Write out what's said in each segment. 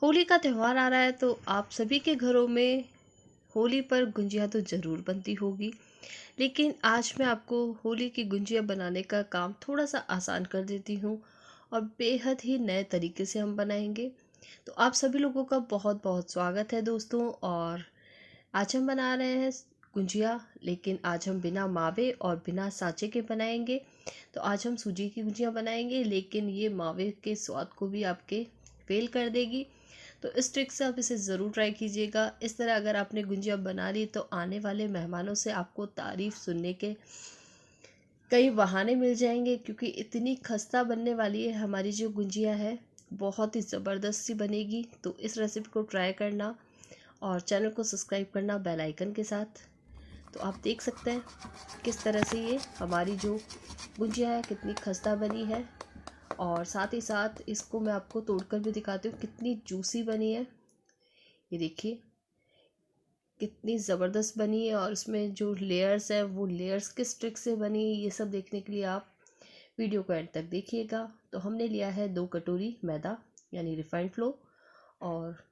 होली का त्यौहार आ रहा है तो आप सभी के घरों में होली पर गुंजिया तो ज़रूर बनती होगी। लेकिन आज मैं आपको होली की गुंजिया बनाने का काम थोड़ा सा आसान कर देती हूँ और बेहद ही नए तरीके से हम बनाएंगे। तो आप सभी लोगों का बहुत बहुत स्वागत है दोस्तों। और आज हम बना रहे हैं गुंजिया, लेकिन आज हम बिना मावे और बिना साँचे के बनाएंगे। तो आज हम सूजी की गुंजिया बनाएंगे, लेकिन ये मावे के स्वाद को भी आपके फेल कर देगी। तो इस ट्रिक से आप इसे ज़रूर ट्राई कीजिएगा। इस तरह अगर आपने गुंजिया बना ली तो आने वाले मेहमानों से आपको तारीफ़ सुनने के कई बहाने मिल जाएंगे, क्योंकि इतनी खस्ता बनने वाली है हमारी जो गुंजिया है। बहुत ही ज़बरदस्त सी बनेगी। तो इस रेसिपी को ट्राई करना और चैनल को सब्सक्राइब करना बेल आइकन के साथ। तो आप देख सकते हैं किस तरह से ये हमारी जो गुंजिया है कितनी खस्ता बनी है। और साथ ही साथ इसको मैं आपको तोड़कर भी दिखाती हूँ कितनी जूसी बनी है। ये देखिए कितनी ज़बरदस्त बनी है। और उसमें जो लेयर्स है वो लेयर्स किस ट्रिक से बनी है, ये सब देखने के लिए आप वीडियो को एंड तक देखिएगा। तो हमने लिया है 2 कटोरी मैदा यानी रिफाइंड फ्लो, और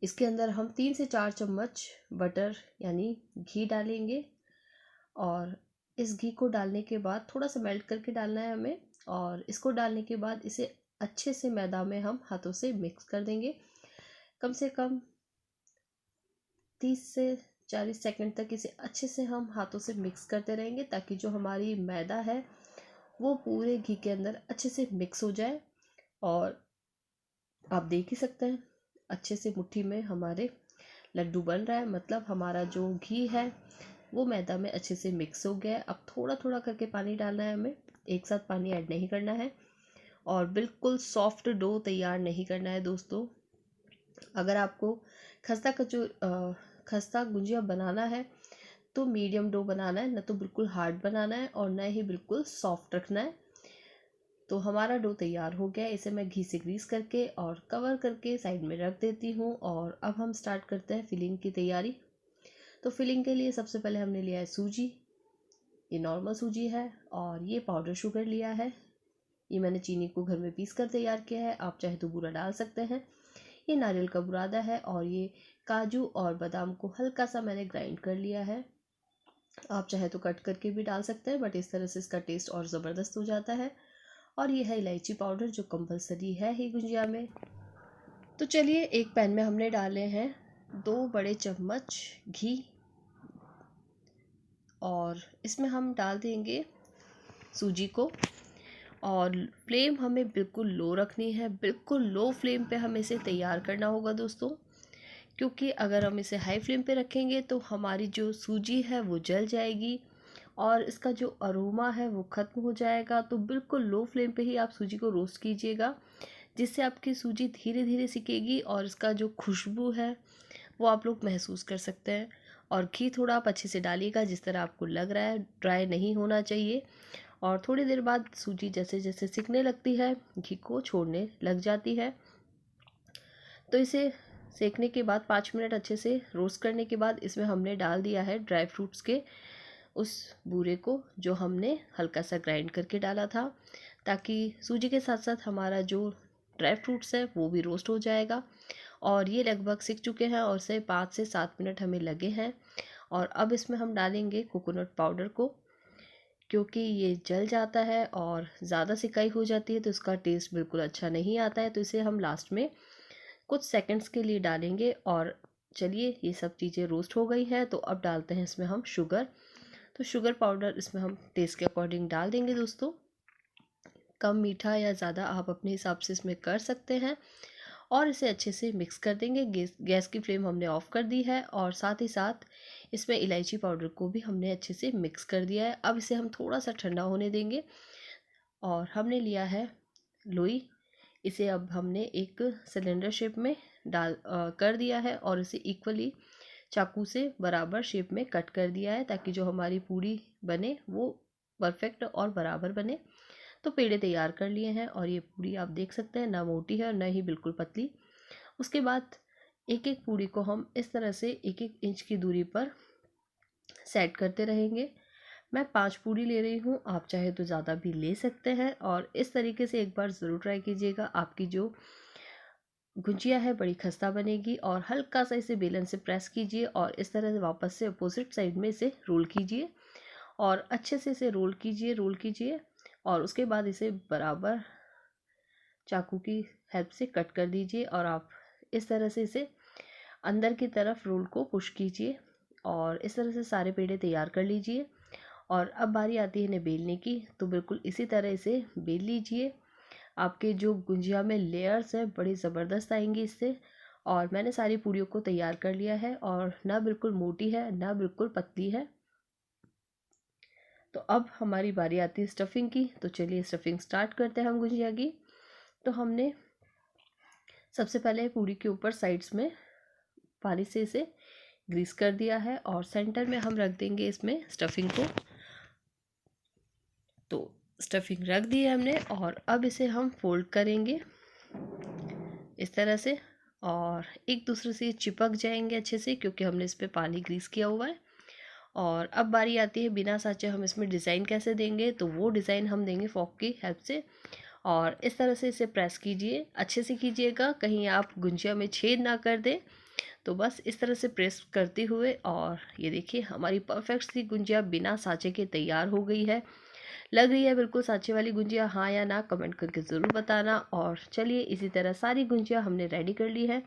इसके अंदर हम 3 से 4 चम्मच बटर यानी घी डालेंगे। और इस घी को डालने के बाद थोड़ा सा मेल्ट करके डालना है हमें। और इसको डालने के बाद इसे अच्छे से मैदा में हम हाथों से मिक्स कर देंगे। कम से कम 30 से 40 सेकंड तक इसे अच्छे से हम हाथों से मिक्स करते रहेंगे, ताकि जो हमारी मैदा है वो पूरे घी के अंदर अच्छे से मिक्स हो जाए। और आप देख ही सकते हैं अच्छे से मुट्ठी में हमारे लड्डू बन रहा है, मतलब हमारा जो घी है वो मैदा में अच्छे से मिक्स हो गया है। अब थोड़ा थोड़ा करके पानी डालना है हमें, एक साथ पानी ऐड नहीं करना है। और बिल्कुल सॉफ्ट डो तैयार नहीं करना है दोस्तों। अगर आपको खस्ता खस्ता गुंजिया बनाना है तो मीडियम डो बनाना है, न तो बिल्कुल हार्ड बनाना है और न ही बिल्कुल सॉफ्ट रखना है। तो हमारा डो तैयार हो गया है। इसे मैं घी से ग्रीस करके और कवर करके साइड में रख देती हूँ। और अब हम स्टार्ट करते हैं फिलिंग की तैयारी। तो फिलिंग के लिए सबसे पहले हमने लिया है सूजी। ये नॉर्मल सूजी है। और ये पाउडर शुगर लिया है। ये मैंने चीनी को घर में पीस कर तैयार किया है, आप चाहे तो बूरा डाल सकते हैं। ये नारियल का बुरादा है। और ये काजू और बादाम को हल्का सा मैंने ग्राइंड कर लिया है। आप चाहे तो कट करके भी डाल सकते हैं, बट इस तरह से इसका टेस्ट और ज़बरदस्त हो जाता है। और ये है इलायची पाउडर, जो कंपलसरी है ही गुंजिया में। तो चलिए, एक पैन में हमने डाले हैं 2 बड़े चम्मच घी। और इसमें हम डाल देंगे सूजी को। और फ्लेम हमें बिल्कुल लो रखनी है, बिल्कुल लो फ्लेम पे हमें इसे तैयार करना होगा दोस्तों। क्योंकि अगर हम इसे हाई फ्लेम पे रखेंगे तो हमारी जो सूजी है वो जल जाएगी और इसका जो अरोमा है वो ख़त्म हो जाएगा। तो बिल्कुल लो फ्लेम पे ही आप सूजी को रोस्ट कीजिएगा, जिससे आपकी सूजी धीरे धीरे सिकेगी और इसका जो खुशबू है वो आप लोग महसूस कर सकते हैं। और घी थोड़ा आप अच्छे से डालिएगा, जिस तरह आपको लग रहा है, ड्राई नहीं होना चाहिए। और थोड़ी देर बाद सूजी जैसे जैसे सिकने लगती है, घी को छोड़ने लग जाती है। तो इसे सेकने के बाद 5 मिनट अच्छे से रोस्ट करने के बाद इसमें हमने डाल दिया है ड्राई फ्रूट्स के उस बूरे को, जो हमने हल्का सा ग्राइंड करके डाला था, ताकि सूजी के साथ साथ हमारा जो ड्राई फ्रूट्स है वो भी रोस्ट हो जाएगा। और ये लगभग सिक चुके हैं और से 5 से 7 मिनट हमें लगे हैं। और अब इसमें हम डालेंगे कोकोनट पाउडर को, क्योंकि ये जल जाता है और ज़्यादा सिकाई हो जाती है तो इसका टेस्ट बिल्कुल अच्छा नहीं आता है। तो इसे हम लास्ट में कुछ सेकंड्स के लिए डालेंगे। और चलिए, ये सब चीज़ें रोस्ट हो गई हैं, तो अब डालते हैं इसमें हम शुगर। तो शुगर पाउडर इसमें हम टेस्ट के अकॉर्डिंग डाल देंगे दोस्तों। कम मीठा या ज़्यादा आप अपने हिसाब से इसमें कर सकते हैं। और इसे अच्छे से मिक्स कर देंगे। गैस की फ्लेम हमने ऑफ़ कर दी है। और साथ ही साथ इसमें इलायची पाउडर को भी हमने अच्छे से मिक्स कर दिया है। अब इसे हम थोड़ा सा ठंडा होने देंगे। और हमने लिया है लोई। इसे अब हमने एक सिलेंडर शेप में कर दिया है और इसे इक्वली चाकू से बराबर शेप में कट कर दिया है, ताकि जो हमारी पूड़ी बने वो परफेक्ट और बराबर बने। तो पेड़े तैयार कर लिए हैं और ये पूड़ी आप देख सकते हैं ना मोटी है और ना ही बिल्कुल पतली। उसके बाद एक एक पूड़ी को हम इस तरह से 1-1 इंच की दूरी पर सेट करते रहेंगे। मैं 5 पूड़ी ले रही हूँ, आप चाहे तो ज़्यादा भी ले सकते हैं। और इस तरीके से एक बार ज़रूर ट्राई कीजिएगा। आपकी जो गुजिया है बड़ी खस्ता बनेगी। और हल्का सा इसे बेलन से प्रेस कीजिए और इस तरह से वापस से अपोजिट साइड में इसे रोल कीजिए और अच्छे से इसे रोल कीजिए और उसके बाद इसे बराबर चाकू की हेल्प से कट कर दीजिए और आप इस तरह से इसे अंदर की तरफ रोल को पुश कीजिए और इस तरह से सारे पेड़े तैयार कर लीजिए। और अब बारी आती है इन्हें बेलने की, तो बिल्कुल इसी तरह इसे बेल लीजिए। आपके जो गुंजिया में लेयर्स है बड़ी ज़बरदस्त आएंगी इससे। और मैंने सारी पूड़ियों को तैयार कर लिया है और ना बिल्कुल मोटी है ना बिल्कुल पतली है। तो अब हमारी बारी आती है स्टफिंग की, तो चलिए स्टफिंग स्टार्ट करते हैं हम गुंजिया की। तो हमने सबसे पहले पूड़ी के ऊपर साइड्स में पानी से इसे ग्रीस कर दिया है और सेंटर में हम रख देंगे इसमें स्टफिंग को। तो स्टफिंग रख दी है हमने और अब इसे हम फोल्ड करेंगे इस तरह से और एक दूसरे से चिपक जाएंगे अच्छे से, क्योंकि हमने इस पर पानी ग्रीस किया हुआ है। और अब बारी आती है बिना साँचे हम इसमें डिज़ाइन कैसे देंगे, तो वो डिज़ाइन हम देंगे फॉक की हेल्प से। और इस तरह से इसे प्रेस कीजिए, अच्छे से कीजिएगा, कहीं आप गुंजिया में छेद ना कर दें। तो बस इस तरह से प्रेस करते हुए और ये देखिए हमारी परफेक्ट सी गुंजिया बिना साँचे के तैयार हो गई है। लग रही है बिल्कुल साँचे वाली गुंजिया, हाँ या ना कमेंट करके ज़रूर बताना। और चलिए इसी तरह सारी गुंजिया हमने रेडी कर ली है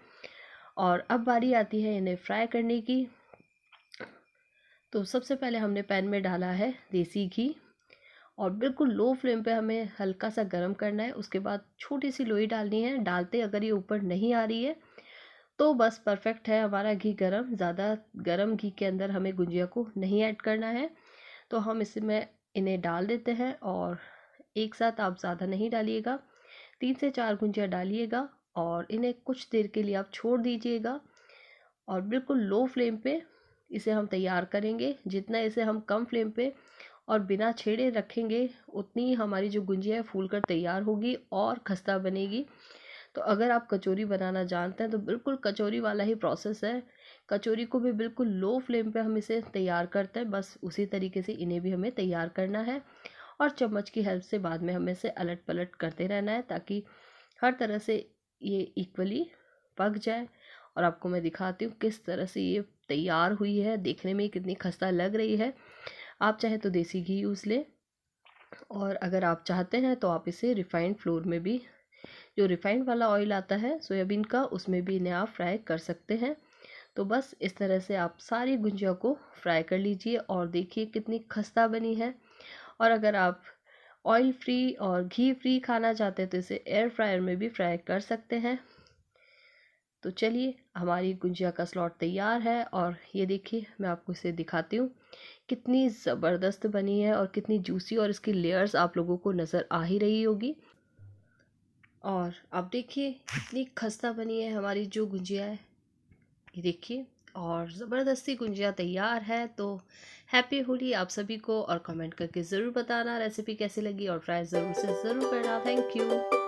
और अब बारी आती है इन्हें फ्राई करने की। तो सबसे पहले हमने पैन में डाला है देसी घी और बिल्कुल लो फ्लेम पे हमें हल्का सा गर्म करना है। उसके बाद छोटी सी लोई डालनी है, डालते अगर ये ऊपर नहीं आ रही है तो बस परफेक्ट है हमारा घी गरम। ज़्यादा गरम घी के अंदर हमें गुंजिया को नहीं ऐड करना है। तो हम इसमें इन्हें डाल देते हैं और एक साथ आप ज़्यादा नहीं डालिएगा, 3 से 4 गुंजिया डालिएगा और इन्हें कुछ देर के लिए आप छोड़ दीजिएगा और बिल्कुल लो फ्लेम पे इसे हम तैयार करेंगे। जितना इसे हम कम फ्लेम पे और बिना छेड़े रखेंगे उतनी ही हमारी जो गुंजिया है फूल कर तैयार होगी और खस्ता बनेगी। तो अगर आप कचौरी बनाना जानते हैं तो बिल्कुल कचौरी वाला ही प्रोसेस है। कचौरी को भी बिल्कुल लो फ्लेम पे हम इसे तैयार करते हैं, बस उसी तरीके से इन्हें भी हमें तैयार करना है। और चम्मच की हेल्प से बाद में हमें इसे अलट पलट करते रहना है ताकि हर तरह से ये इक्वली पक जाए। और आपको मैं दिखाती हूँ किस तरह से ये तैयार हुई है, देखने में कितनी खस्ता लग रही है। आप चाहे तो देसी घी यूज़ लें और अगर आप चाहते हैं तो आप इसे रिफाइंड फ्लोर में भी, जो रिफाइंड वाला ऑयल आता है सोयाबीन का, उसमें भी इन्हें आप फ्राई कर सकते हैं। तो बस इस तरह से आप सारी गुंजिया को फ्राई कर लीजिए और देखिए कितनी खस्ता बनी है। और अगर आप ऑयल फ्री और घी फ्री खाना चाहते हैं तो इसे एयर फ्रायर में भी फ्राई कर सकते हैं। तो चलिए हमारी गुंजिया का स्लॉट तैयार है और ये देखिए मैं आपको इसे दिखाती हूँ कितनी ज़बरदस्त बनी है और कितनी जूसी, और इसकी लेयर्स आप लोगों को नज़र आ ही रही होगी। और आप देखिए कितनी खस्ता बनी है हमारी जो गुंजिया है, ये देखिए। और ज़बरदस्ती गुंजिया तैयार है। तो हैप्पी होली आप सभी को और कमेंट करके ज़रूर बताना रेसिपी कैसी लगी और ट्राई ज़रूर से ज़रूर करना। Thank you.